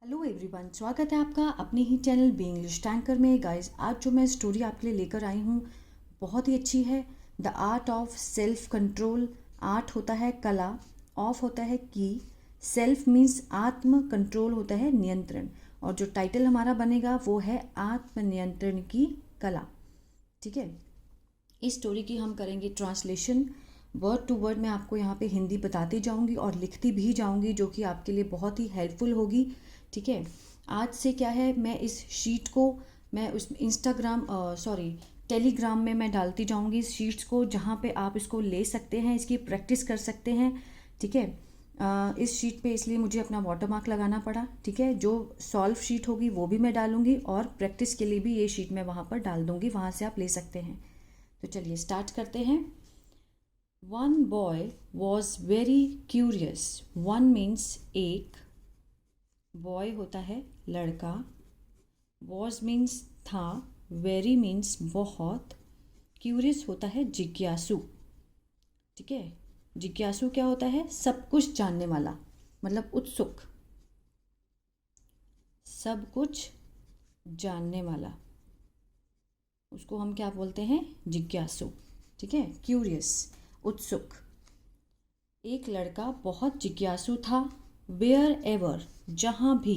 Hello everyone, स्वागत है आपका अपने ही चैनल बी इंग्लिश टैंकर में। गाइस, आज जो मैं स्टोरी आपके लिए लेकर आई हूँ बहुत ही अच्छी है। The art of self control. Art होता है कला, ऑफ होता है की, सेल्फ मीन्स आत्म, कंट्रोल होता है नियंत्रण, और जो टाइटल हमारा बनेगा वो है आत्मनियंत्रण की कला। ठीक है, इस स्टोरी की हम करेंगे ट्रांसलेशन। वर्ड टू वर्ड मैं आपको यहाँ पे हिंदी बताती जाऊँगी और लिखती भी जाऊँगी, जो कि आपके लिए बहुत ही हेल्पफुल होगी। ठीक है, आज से क्या है, मैं इस शीट को मैं उस इंस्टाग्राम टेलीग्राम में मैं डालती जाऊँगी इस शीट्स को, जहाँ पे आप इसको ले सकते हैं, इसकी प्रैक्टिस कर सकते हैं। ठीक है, इस शीट पे इसलिए मुझे अपना वाटरमार्क लगाना पड़ा। ठीक है, जो सॉल्व शीट होगी वो भी मैं डालूँगी और प्रैक्टिस के लिए भी ये शीट मैं वहाँ पर डाल दूँगी, वहाँ से आप ले सकते हैं। तो चलिए स्टार्ट करते हैं। One boy was very curious. One means एक, बॉय होता है लड़का, वॉज मीन्स था, वेरी मीन्स बहुत, क्यूरियस होता है जिज्ञासु। ठीक है, जिज्ञासु क्या होता है? सब कुछ जानने वाला, मतलब उत्सुक, सब कुछ जानने वाला, उसको हम क्या बोलते हैं? जिज्ञासु। ठीक है, क्यूरियस, उत्सुक। एक लड़का बहुत जिज्ञासु था। वेयर एवर, जहाँ भी,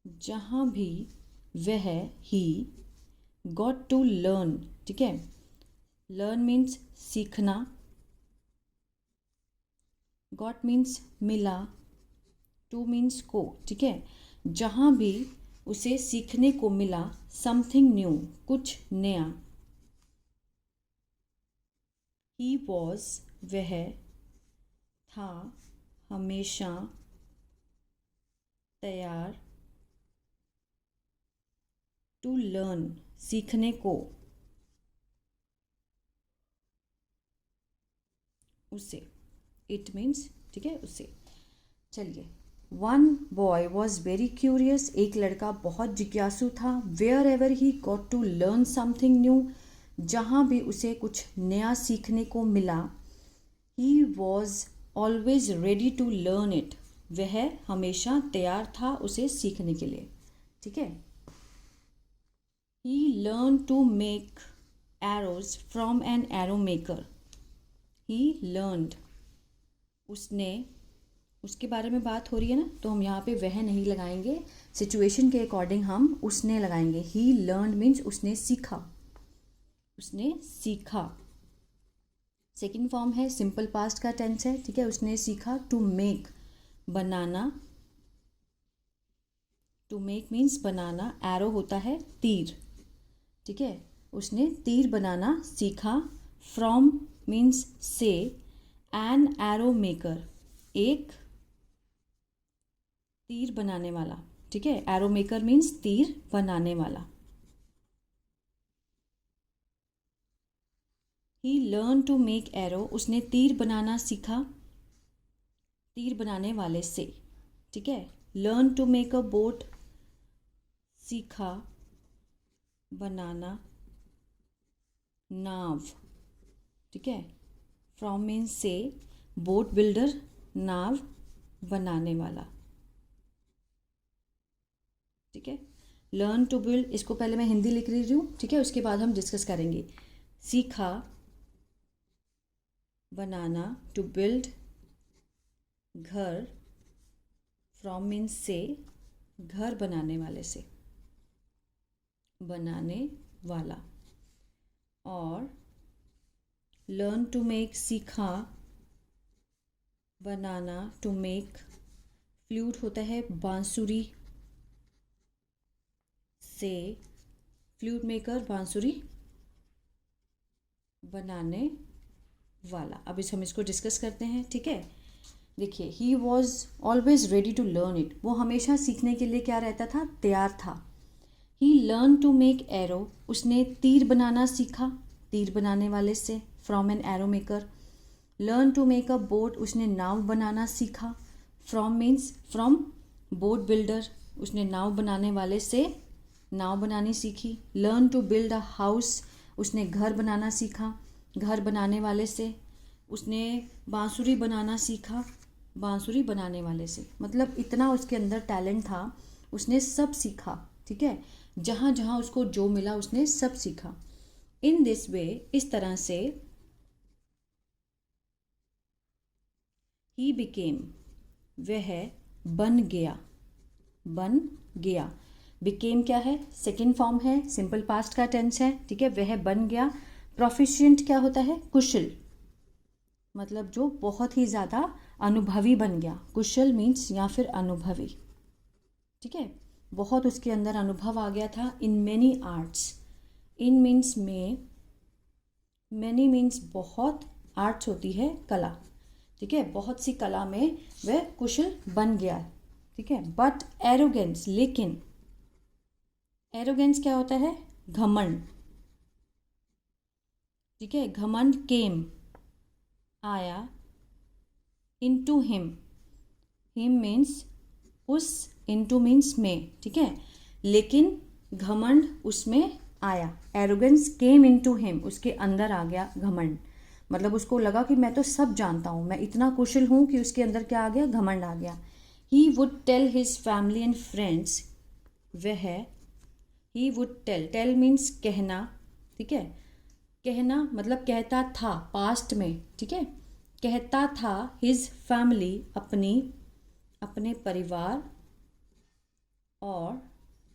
जहाँ भी, वह, ही, गॉट टू लर्न। ठीक है, लर्न मीन्स सीखना, गॉट मीन्स मिला, टू मीन्स को। ठीक है, जहाँ भी उसे सीखने को मिला, समथिंग न्यू, कुछ नया। ही वॉज, वह था, हमेशा तैयार, टू लर्न, सीखने को, उसे, इट मीन्स, ठीक है, उसे। चलिए, one boy was very curious, एक लड़का बहुत जिज्ञासु था। Wherever he got to learn something new, जहाँ भी उसे कुछ नया सीखने को मिला। He was always ready to learn it, वह हमेशा तैयार था उसे सीखने के लिए। ठीक है, he learn to make arrows from an arrow maker. He learned, उसने, उसके बारे में बात हो रही है ना, तो हम यहाँ पे वह नहीं लगाएंगे, सिचुएशन के अकॉर्डिंग हम उसने लगाएंगे। ही लर्न मीन्स उसने सीखा, उसने सीखा। सेकेंड फॉर्म है, सिंपल पास्ट का टेंस है। ठीक है, उसने सीखा। टू मेक, बनाना, टू मेक मीन्स बनाना। एरो होता है तीर। ठीक है, उसने तीर बनाना सीखा। फ्रॉम मीन्स से, एन एरो मेकर, एक तीर बनाने वाला। ठीक है, एरो मेकर मीन्स तीर बनाने वाला। ही लर्न टू मेक एरो, उसने तीर बनाना सीखा तीर बनाने वाले से। ठीक है, learn to make a boat, सीखा बनाना नाव। ठीक है, फ्रॉम मीन्स से, बोट बिल्डर, नाव बनाने वाला। ठीक है, लर्न टू बिल्ड, इसको पहले मैं हिंदी लिख रही हूँ। ठीक है, उसके बाद हम डिस्कस करेंगे। सीखा बनाना, टू बिल्ड, घर, फ्रॉम मीन्स से, घर बनाने वाले से, बनाने वाला। और लर्न टू मेक, सीखा बनाना, टू मेक, फ्लूट होता है बांसुरी से, फ्लूट मेकर, बांसुरी बनाने वाला। अब हम इसको डिस्कस करते हैं। ठीक है, देखिए, he was always ready to learn it, वो हमेशा सीखने के लिए क्या रहता था? तैयार था। He learn to make arrow, उसने तीर बनाना सीखा तीर बनाने वाले से, from an arrow maker. Learn to make a boat, उसने नाव बनाना सीखा। From means from, boat builder, उसने नाव बनाने वाले से नाव बनानी सीखी। Learn to build a house, उसने घर बनाना सीखा घर बनाने वाले से। उसने बांसुरी बनाना सीखा बांसुरी बनाने वाले से, मतलब इतना उसके अंदर टैलेंट था, उसने सब सीखा, ठीक है, जहाँ जहाँ उसको जो मिला उसने सब सीखा। इन दिस वे, इस तरह से, ही बिकेम, वह बन गया, बन गया। बिकेम क्या है, सेकेंड फॉर्म है, सिंपल पास्ट का टेंस है, ठीक है, वह बन गया। प्रोफिशिएंट क्या होता है, कुशल, मतलब जो बहुत ही ज़्यादा अनुभवी बन गया। कुशल मीन्स या फिर अनुभवी, ठीक है, बहुत उसके अंदर अनुभव आ गया था। In many arts, in means में, मैनी मीन्स बहुत, आर्ट्स होती है कला, ठीक है, बहुत सी कला में वह कुशल बन गया, ठीक है। बट एरोगेंस, लेकिन, एरोगेंस क्या होता है, घमंड, ठीक है, घमंड केम, आया, इनटू हिम, हिम मीन्स उस, इनटू मीन्स में, ठीक है, लेकिन घमंड उसमें आया। एरोगेंस केम इनटू हिम, उसके अंदर आ गया घमंड, मतलब उसको लगा कि मैं तो सब जानता हूँ, मैं इतना कुशल हूँ, कि उसके अंदर क्या आ गया, घमंड आ गया। He would tell his family and friends, वह, he would tell, tell means कहना, ठीक है, कहना मतलब कहता था, पास्ट में, ठीक है, कहता था, हिज फैमिली, अपनी, अपने परिवार और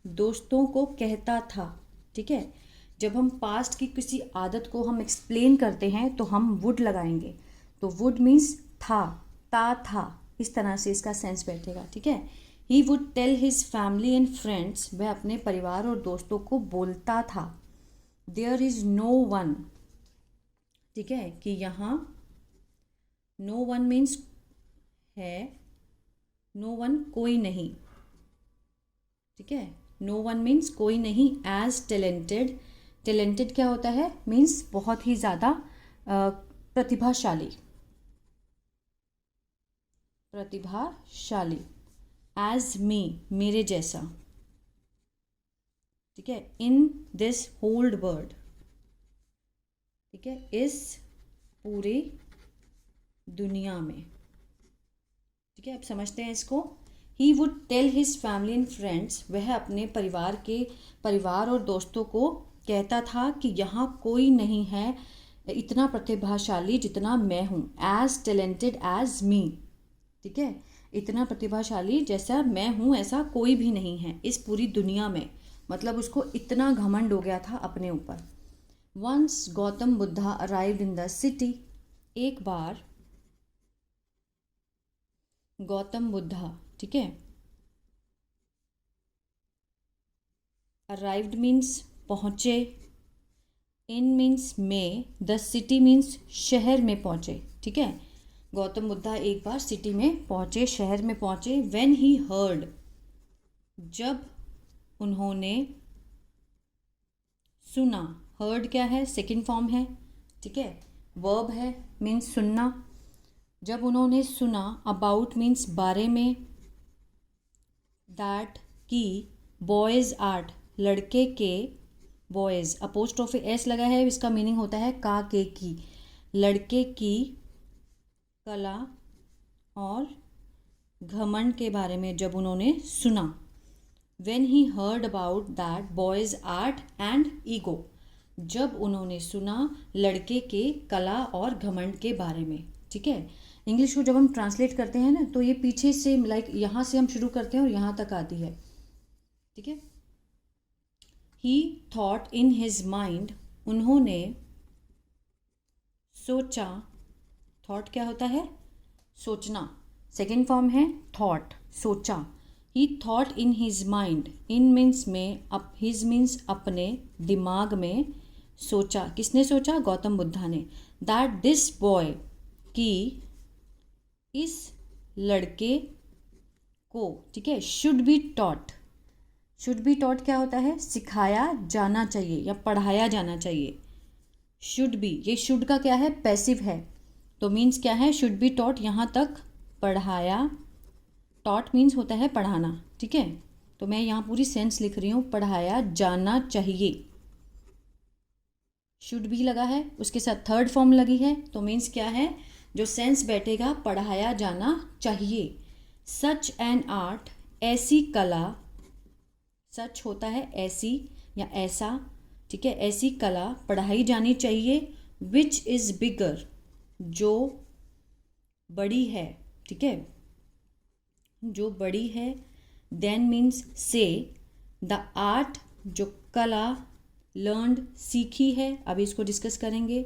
दोस्तों को कहता था, ठीक है। जब हम पास्ट की किसी आदत को हम एक्सप्लेन करते हैं तो हम वुड लगाएंगे, तो वुड मीन्स था, था, इस तरह से इसका सेंस बैठेगा, ठीक है। He would tell his family and friends, वह अपने परिवार और दोस्तों को बोलता था। देयर इज़ नो वन, ठीक है, कि यहाँ नो वन मीन्स है, नो वन कोई नहीं, ठीक है, नो वन मीन्स कोई नहीं, एज टैलेंटेड, टैलेंटेड क्या होता है, मीन्स बहुत ही ज़्यादा प्रतिभाशाली, प्रतिभाशाली, एज मी, मेरे जैसा, ठीक है, इन दिस होल्ड वर्ड, ठीक है, इस पूरी दुनिया में, ठीक है। अब समझते हैं इसको। He would tell his family and friends, वह अपने परिवार और दोस्तों को कहता था कि यहाँ कोई नहीं है इतना प्रतिभाशाली जितना मैं हूँ, एज टैलेंटेड एज मी, ठीक है, इतना प्रतिभाशाली जैसा मैं हूँ ऐसा कोई भी नहीं है इस पूरी दुनिया में, मतलब उसको इतना घमंड हो गया था अपने ऊपर। Once Gautam Buddha arrived in the city, एक बार गौतम बुद्धा, ठीक है, अराइव्ड मीन्स पहुँचे, इन मीन्स में, द सिटी मीन्स शहर में पहुँचे, ठीक है, गौतम बुद्धा एक बार सिटी में पहुँचे, शहर में पहुँचे। व्हेन ही हर्ड, जब उन्होंने सुना, हर्ड क्या है, सेकंड फॉर्म है, ठीक है, वर्ब है, मीन्स सुनना। जब उन्होंने सुना, अबाउट मीन्स बारे में, दैट की, बॉयज़ आर्ट, लड़के के, बॉयज़ अपोस्ट्रोफी एस लगा है, इसका मीनिंग होता है का के की, लड़के की कला और घमंड के बारे में जब उन्होंने सुना। When he heard about that boys art and ego, जब उन्होंने सुना लड़के के कला और घमंड के बारे में, ठीक है। इंग्लिश को जब हम ट्रांसलेट करते हैं ना तो ये पीछे से लाइक यहाँ से हम शुरू करते हैं और यहाँ तक आती है, ठीक है। ही थॉट इन हिज माइंड, उन्होंने सोचा, थॉट क्या होता है, सोचना, सेकेंड फॉर्म है थॉट, सोचा। ही thought in his mind, in means में, अप, हिज मीन्स अपने, दिमाग में, सोचा, किसने सोचा, गौतम बुद्धा ने, दैट दिस बॉय, कि इस लड़के को, ठीक है, should be taught, should be taught क्या होता है, सिखाया जाना चाहिए या पढ़ाया जाना चाहिए। शुड बी, ये शुड का क्या है, पैसिव है, तो मीन्स क्या है, शुड बी टॉट, यहाँ तक पढ़ाया, टॉट मीन्स होता है पढ़ाना, ठीक है, तो मैं यहाँ पूरी सेंस लिख रही हूँ, पढ़ाया जाना चाहिए। शुड बी लगा है, उसके साथ थर्ड फॉर्म लगी है, तो मीन्स क्या है, जो सेंस बैठेगा पढ़ाया जाना चाहिए। सच एन आर्ट, ऐसी कला, सच होता है ऐसी या ऐसा, ठीक है, ऐसी कला पढ़ाई जानी चाहिए। विच इज़ बिगर, जो बड़ी है, ठीक है, जो बड़ी है। देन मीन्स से। द आर्ट, जो कला, लर्नड, सीखी है, अभी इसको डिस्कस करेंगे,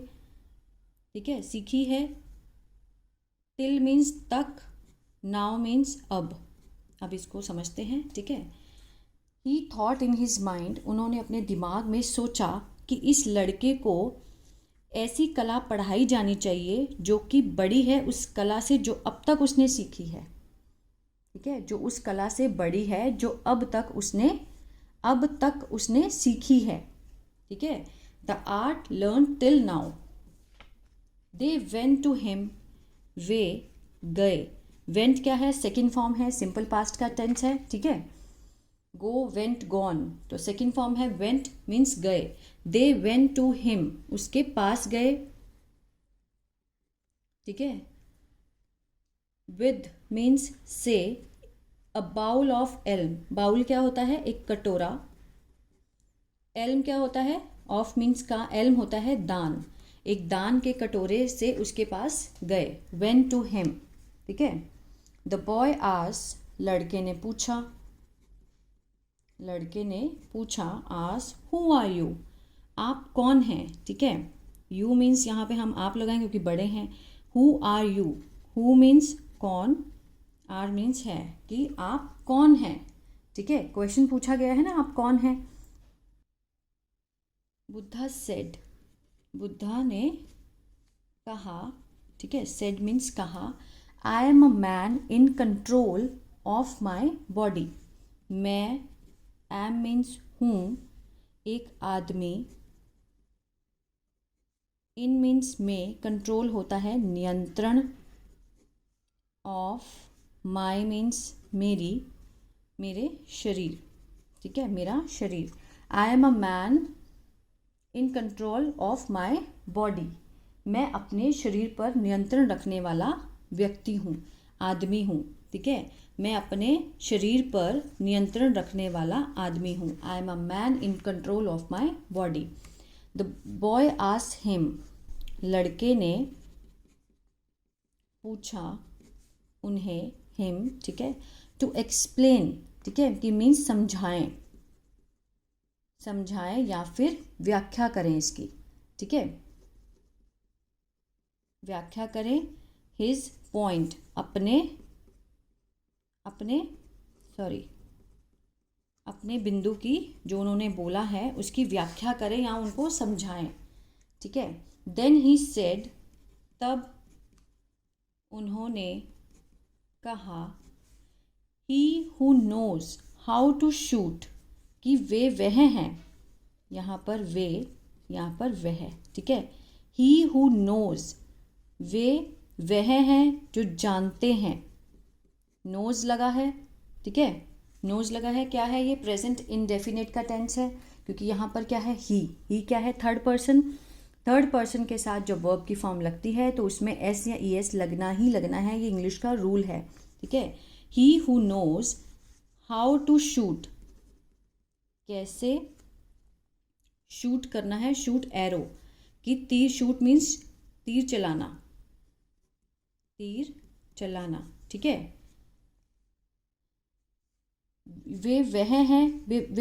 ठीक है, सीखी है। टिल मीन्स तक, नाउ मीन्स अब इसको समझते हैं, ठीक है। ही थॉट इन हिज माइंड, उन्होंने अपने दिमाग में सोचा कि इस लड़के को ऐसी कला पढ़ाई जानी चाहिए जो कि बड़ी है उस कला से जो अब तक उसने सीखी है, ठीक है, जो उस कला से बड़ी है जो अब तक उसने सीखी है, ठीक है। The art learn till now. They went to him, वे गए। वेंट क्या है, सेकेंड फॉर्म है, सिंपल पास्ट का टेंस है, ठीक है। गो, वेंट, गॉन, तो सेकेंड फॉर्म है वेंट मीन्स गए। दे वेंट टू हिम, उसके पास गए, ठीक है। विद मीन्स से। A bowl of alms, bowl क्या होता है, एक कटोरा। एल्म क्या होता है, ऑफ मीन्स का, एल्म होता है दान, एक दान के कटोरे से उसके पास गए। वेंट टू हिम, ठीक है। द बॉय आस, लड़के ने पूछा, आस हु आर यू, आप कौन हैं, ठीक है। यू मीन्स यहाँ पे हम आप लगाएंगे क्योंकि बड़े हैं। Who are you, who means कौन, आर मीन्स है कि आप कौन हैं, ठीक है। क्वेश्चन पूछा गया है ना, आप कौन हैं। बुद्धा सेड, बुद्धा ने कहा, ठीक है, सेड मीन्स कहा। I am a man in control of my body, मैं, एम मीन्स हूँ, एक आदमी, इन मीन्स में, कंट्रोल होता है नियंत्रण, ऑफ, माई मीन्स मेरी, मेरे शरीर, ठीक है, मेरा शरीर। I am a man in control of my body, मैं अपने शरीर पर नियंत्रण रखने वाला व्यक्ति हूँ, आदमी हूँ, ठीक है। मैं अपने शरीर पर नियंत्रण रखने वाला आदमी हूँ। I am a man in control of my body. The boy asked him, लड़के ने पूछा उन्हें, हिम, ठीक है, टू एक्सप्लेन, ठीक है, कि मीन्स समझाएं या फिर व्याख्या करें इसकी, ठीक है, व्याख्या करें। हिज पॉइंट, अपने बिंदु की, जो उन्होंने बोला है उसकी व्याख्या करें या उनको समझाएं, ठीक है। देन ही सेड, तब उन्होंने कहा, he who knows how to shoot, कि वे वह हैं, यहाँ पर वे, यहाँ पर वह, ठीक है। ही हु नोज, वे वह हैं जो जानते हैं, नोज लगा है, ठीक है, नोज लगा है, क्या है ये, प्रेजेंट इंडेफिनिट का टेंस है, क्योंकि यहाँ पर क्या है, ही क्या है, थर्ड पर्सन के साथ जब वर्ब की फॉर्म लगती है तो उसमें एस या ई एस लगना ही लगना है, ये इंग्लिश का रूल है, ठीक है। He who knows how to shoot, कैसे शूट करना है, शूट एरो, कि तीर, शूट मीन्स तीर चलाना, ठीक है। वे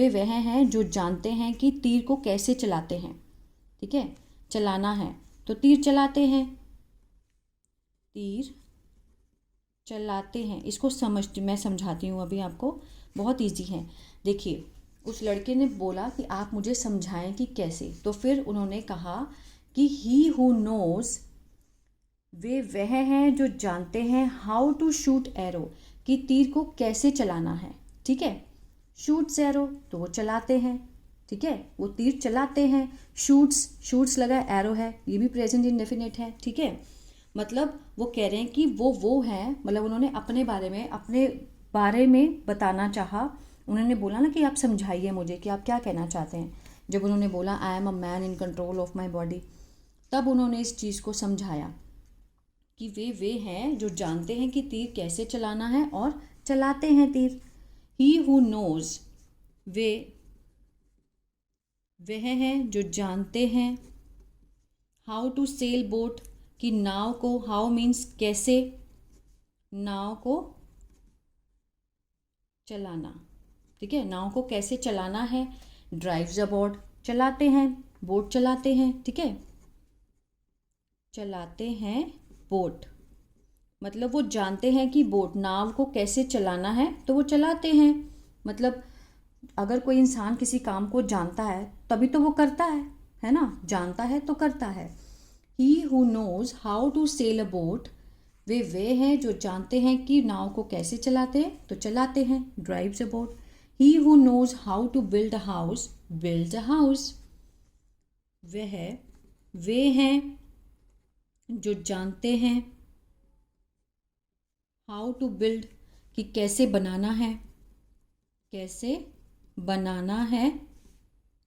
वह हैं जो जानते हैं कि तीर को कैसे चलाते हैं, ठीक है, चलाना है तो तीर चलाते हैं, इसको मैं समझाती हूँ अभी आपको, बहुत इजी है। देखिए, उस लड़के ने बोला कि आप मुझे समझाएं कि कैसे, तो फिर उन्होंने कहा कि ही हु नोज, वे वह हैं जो जानते हैं, हाउ टू शूट एरो, कि तीर को कैसे चलाना है, ठीक है। शूट्स एरो, तो वो चलाते हैं, ठीक है, वो तीर चलाते हैं। शूट्स लगा, एरो है, ये भी प्रेजेंट इंडेफिनिट है, ठीक है। मतलब वो कह रहे हैं कि वो हैं, मतलब उन्होंने अपने बारे में बताना चाहा। उन्होंने बोला ना कि आप समझाइए मुझे कि आप क्या कहना चाहते हैं। जब उन्होंने बोला I am a man in control of my body, तब उन्होंने इस चीज़ को समझाया कि वे हैं जो जानते हैं कि तीर कैसे चलाना है और चलाते हैं तीर। ही हु नोज, वह हैं जो जानते हैं। हाउ टू सेल बोट, कि नाव को, हाउ मीन्स कैसे, नाव को चलाना, ठीक है, नाव को कैसे चलाना है। ड्राइव्स अ बोट, चलाते हैं, बोट चलाते हैं, ठीक है, चलाते हैं बोट, मतलब वो जानते हैं कि बोट, नाव को कैसे चलाना है तो वो चलाते हैं। मतलब अगर कोई इंसान किसी काम को जानता है तभी तो वो करता है ना, जानता है तो करता है। He who knows how to sail a boat, वे हैं जो जानते हैं कि नाव को कैसे चलाते हैं तो चलाते हैं, drives a boat. He who knows how to build a house, builds a house, वे हैं जो जानते हैं। हाउ टू बिल्ड, कि कैसे बनाना है, कैसे बनाना है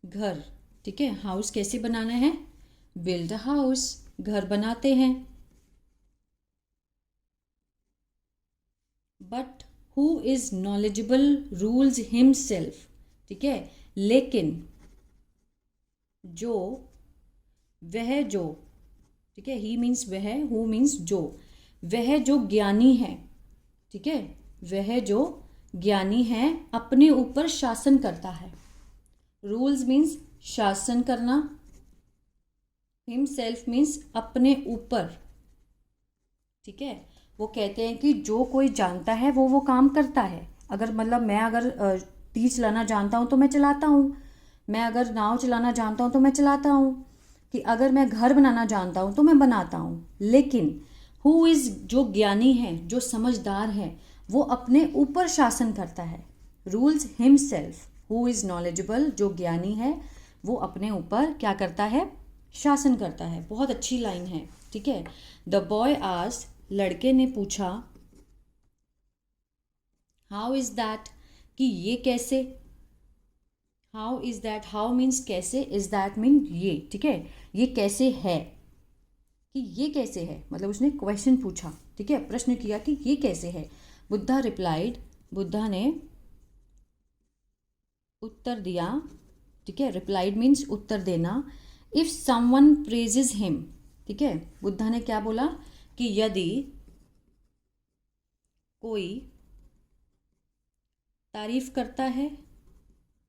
घर, ठीक है, हाउस कैसे बनाना है, बिल्ड अ हाउस, घर बनाते हैं। But who is knowledgeable rules himself, ठीक है, लेकिन जो, वह जो, ठीक है, ही मीन्स वह, हु मीन्स जो, वह जो ज्ञानी है, ठीक है, वह जो ज्ञानी है अपने ऊपर शासन करता है। रूल्स मीन्स शासन करना, हिमसेल्फ मीन्स अपने ऊपर, ठीक है। वो कहते हैं कि जो कोई जानता है वो काम करता है। अगर मतलब मैं अगर तीर चलाना जानता हूँ तो मैं चलाता हूँ, मैं अगर नाव चलाना जानता हूँ तो मैं चलाता हूँ, कि अगर मैं घर बनाना जानता हूँ तो मैं बनाता हूँ। लेकिन हु इज़, जो ज्ञानी है, जो समझदार है, वो अपने ऊपर शासन करता है। Rules himself, who is knowledgeable, जो ज्ञानी है वो अपने ऊपर क्या करता है, शासन करता है। बहुत अच्छी लाइन है, ठीक है। द बॉय आस्क्ड, लड़के ने पूछा, हाउ इज़ दैट, कि ये कैसे, how is that, how means कैसे, इज़ दैट मीन ये, ठीक है, ये कैसे है, कि ये कैसे है, मतलब उसने क्वेश्चन पूछा, ठीक है, प्रश्न किया कि ये कैसे है। बुद्धा रिप्लाइड, बुद्धा ने उत्तर दिया, ठीक है, रिप्लाइड मीन्स उत्तर देना। इफ़ समवन प्रेजेज हिम, ठीक है, बुद्धा ने क्या बोला कि यदि कोई तारीफ करता है,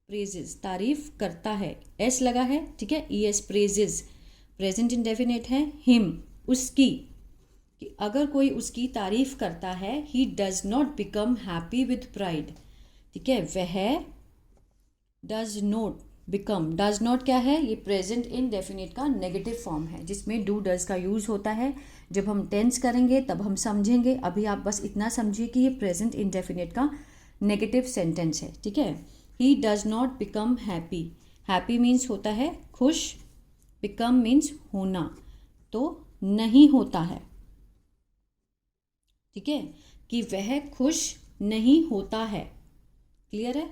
प्रेजेस, तारीफ करता है, एस लगा है, ठीक है, E S, praises, present indefinite है, हिम, उसकी, कि अगर कोई उसकी तारीफ करता है, he does not become happy with pride, ठीक है, वह does not become, does not क्या है, ये प्रेजेंट इंडेफिनिट का नेगेटिव फॉर्म है जिसमें डू डज का यूज़ होता है। जब हम टेंस करेंगे तब हम समझेंगे, अभी आप बस इतना समझिए कि ये प्रेजेंट इंडेफिनिट का नेगेटिव सेंटेंस है, ठीक है। He does not become happy, happy means होता है खुश, बिकम मीन्स होना, तो नहीं होता है, ठीक है, कि वह खुश नहीं होता है। क्लियर है,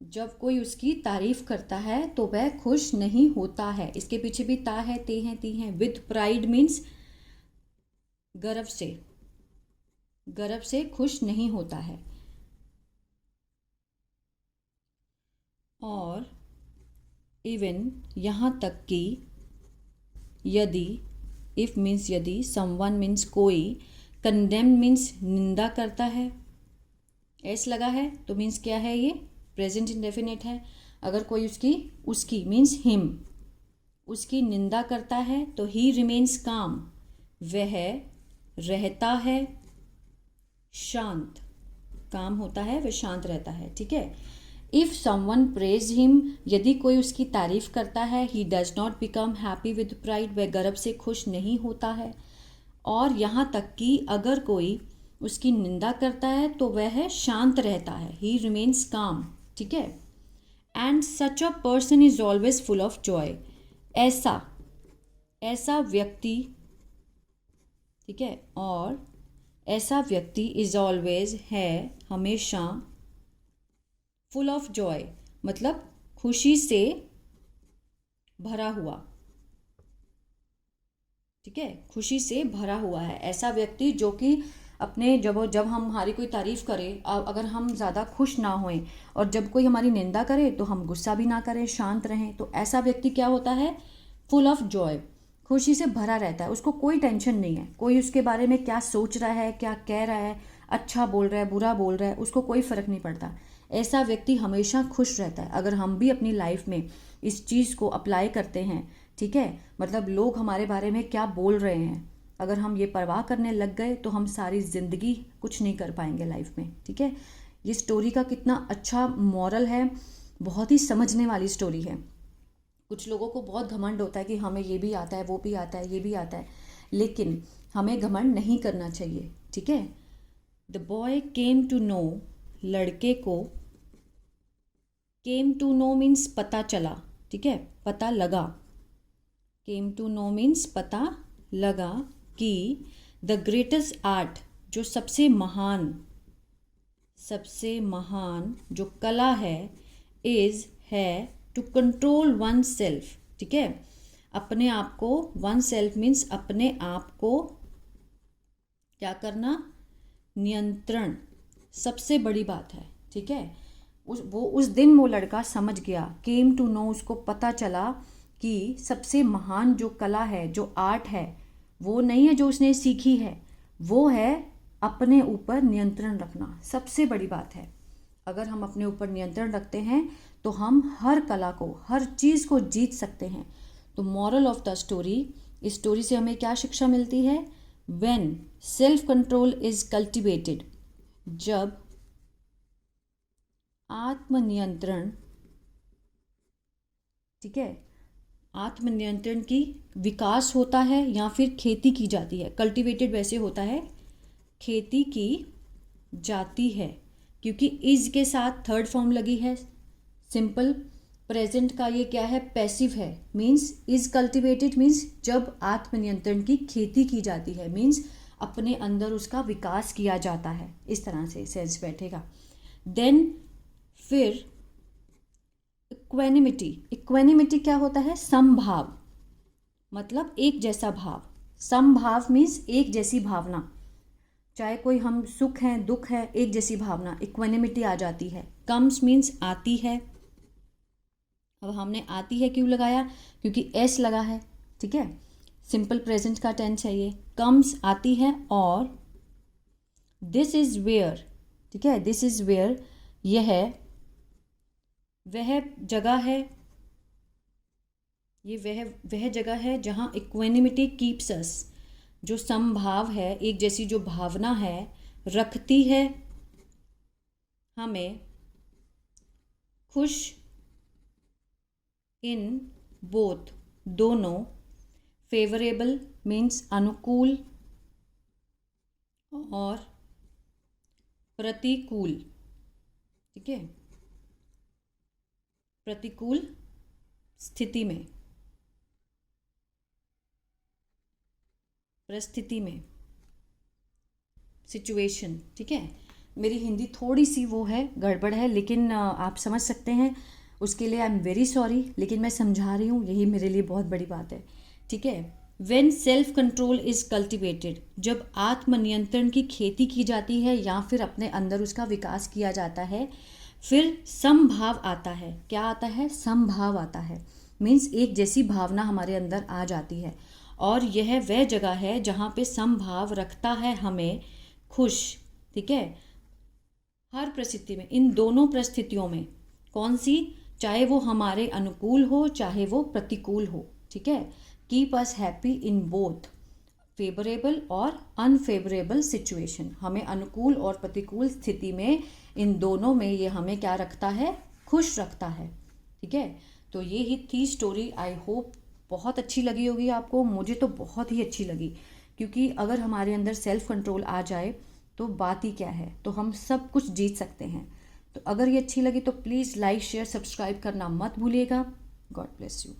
जब कोई उसकी तारीफ करता है तो वह खुश नहीं होता है। इसके पीछे भी ता है, ते हैं, ती हैं। विद प्राइड मीन्स गर्व से, गर्व से खुश नहीं होता है। और इवन, यहाँ तक कि, यदि, इफ मीन्स यदि, समवन मीन्स कोई, कंडेम मीन्स निंदा करता है, एस लगा है तो मीन्स क्या है, ये प्रेजेंट इंडेफिनिट है। अगर कोई उसकी मीन्स हिम, उसकी निंदा करता है तो ही रिमेन्स काम, वह रहता है शांत, काम होता है वह शांत रहता है, ठीक है। इफ़ समवन प्रेज हिम, यदि कोई उसकी तारीफ करता है, he does not become happy with pride, वह गर्व से खुश नहीं होता है। और यहाँ तक कि अगर कोई उसकी निंदा करता है तो वह शांत रहता है, ही रिमेन्स काम, ठीक है। And such a person is always full of Joy, ऐसा व्यक्ति, ठीक है, और ऐसा व्यक्ति इज ऑलवेज है हमेशा, फुल ऑफ जॉय मतलब खुशी से भरा हुआ, ठीक है, खुशी से भरा हुआ है। ऐसा व्यक्ति जो कि अपने जब हम हमारी कोई तारीफ करे, अगर हम ज़्यादा खुश ना होएं और जब कोई हमारी निंदा करे तो हम गुस्सा भी ना करें, शांत रहें, तो ऐसा व्यक्ति क्या होता है, फुल ऑफ जॉय, खुशी से भरा रहता है। उसको कोई टेंशन नहीं है, कोई उसके बारे में क्या सोच रहा है, क्या कह रहा है, अच्छा बोल रहा है, बुरा बोल रहा है, उसको कोई फ़र्क नहीं पड़ता। ऐसा व्यक्ति हमेशा खुश रहता है। अगर हम भी अपनी लाइफ में इस चीज़ को अप्लाई करते हैं, ठीक है, मतलब लोग हमारे बारे में क्या बोल रहे हैं, अगर हम ये परवाह करने लग गए तो हम सारी ज़िंदगी कुछ नहीं कर पाएंगे लाइफ में। ठीक है, ये स्टोरी का कितना अच्छा मॉरल है, बहुत ही समझने वाली स्टोरी है। कुछ लोगों को बहुत घमंड होता है कि हमें ये भी आता है, वो भी आता है, ये भी आता है, लेकिन हमें घमंड नहीं करना चाहिए। ठीक है, the boy came to know, लड़के को, केम टू नो मीन्स पता चला, ठीक है, पता लगा, केम टू नो मीन्स पता लगा कि द ग्रेटेस्ट आर्ट, जो सबसे महान जो कला है, है टू कंट्रोल वन सेल्फ। ठीक है, अपने आप को, वन सेल्फ मीन्स अपने आप को क्या करना, नियंत्रण, सबसे बड़ी बात है। ठीक है, उस दिन वो लड़का समझ गया, केम टू नो, उसको पता चला कि सबसे महान जो कला है, जो आर्ट है, वो नहीं है जो उसने सीखी है, वो है अपने ऊपर नियंत्रण रखना। सबसे बड़ी बात है, अगर हम अपने ऊपर नियंत्रण रखते हैं तो हम हर कला को, हर चीज़ को जीत सकते हैं। तो मॉरल ऑफ द स्टोरी, इस स्टोरी से हमें क्या शिक्षा मिलती है, when self control is cultivated, जब आत्मनियंत्रण, ठीक है, आत्मनियंत्रण की विकास होता है या फिर खेती की जाती है। कल्टिवेटेड वैसे होता है, खेती की जाती है, क्योंकि इज के साथ थर्ड फॉर्म लगी है। सिंपल प्रेजेंट का ये क्या है, पैसिव है, मीन्स इज कल्टिवेटेड मीन्स जब आत्मनियंत्रण की खेती की जाती है, मीन्स अपने अंदर उसका विकास किया जाता है। इस तरह से सेंस बैठेगा। देन फिर इक्वेनिमिटी क्या होता है, समभाव, मतलब एक जैसा भाव। समभाव मीन्स एक जैसी भावना, चाहे कोई हम सुख है, दुख है, एक जैसी भावना, इक्वेनिमिटी आ जाती है। कम्स मीन्स आती है। अब हमने आती है क्यों लगाया, क्योंकि एस लगा है। ठीक है, सिंपल प्रेजेंट का टेंस है ये, कम्स आती है। और दिस इज वेयर, ठीक है, दिस इज वेयर, यह वह जगह है, ये वह जगह है जहाँ इक्वेनिमिटी कीप्स अस, जो समभाव है, एक जैसी जो भावना है, रखती है हमें खुश, इन बोथ, दोनों, फेवरेबल मीन्स अनुकूल, और प्रतिकूल, ठीक है, प्रतिकूल स्थिति में, परिस्थिति में, सिचुएशन। ठीक है, मेरी हिंदी थोड़ी सी वो है, गड़बड़ है, लेकिन आप समझ सकते हैं, उसके लिए आई एम वेरी सॉरी, लेकिन मैं समझा रही हूँ, यही मेरे लिए बहुत बड़ी बात है। ठीक है, when self control is cultivated, जब आत्मनियंत्रण की खेती की जाती है या फिर अपने अंदर उसका विकास किया जाता है, फिर समभाव आता है। क्या आता है, समभाव आता है, मीन्स एक जैसी भावना हमारे अंदर आ जाती है, और यह वह जगह है जहाँ पे समभाव रखता है हमें खुश। ठीक है, हर परिस्थिति में, इन दोनों परिस्थितियों में, कौन सी, चाहे वो हमारे अनुकूल हो, चाहे वो प्रतिकूल हो। ठीक है, keep us happy in both favourable और अनफेवरेबल सिचुएशन, हमें अनुकूल और प्रतिकूल स्थिति में, इन दोनों में ये हमें क्या रखता है, खुश रखता है। ठीक है, तो ये ही थी स्टोरी। आई होप बहुत अच्छी लगी होगी आपको, मुझे तो बहुत ही अच्छी लगी, क्योंकि अगर हमारे अंदर सेल्फ कंट्रोल आ जाए तो बात ही क्या है, तो हम सब कुछ जीत सकते हैं। तो अगर ये अच्छी लगी तो प्लीज़ लाइक, शेयर, सब्सक्राइब करना मत भूलिएगा। God bless you.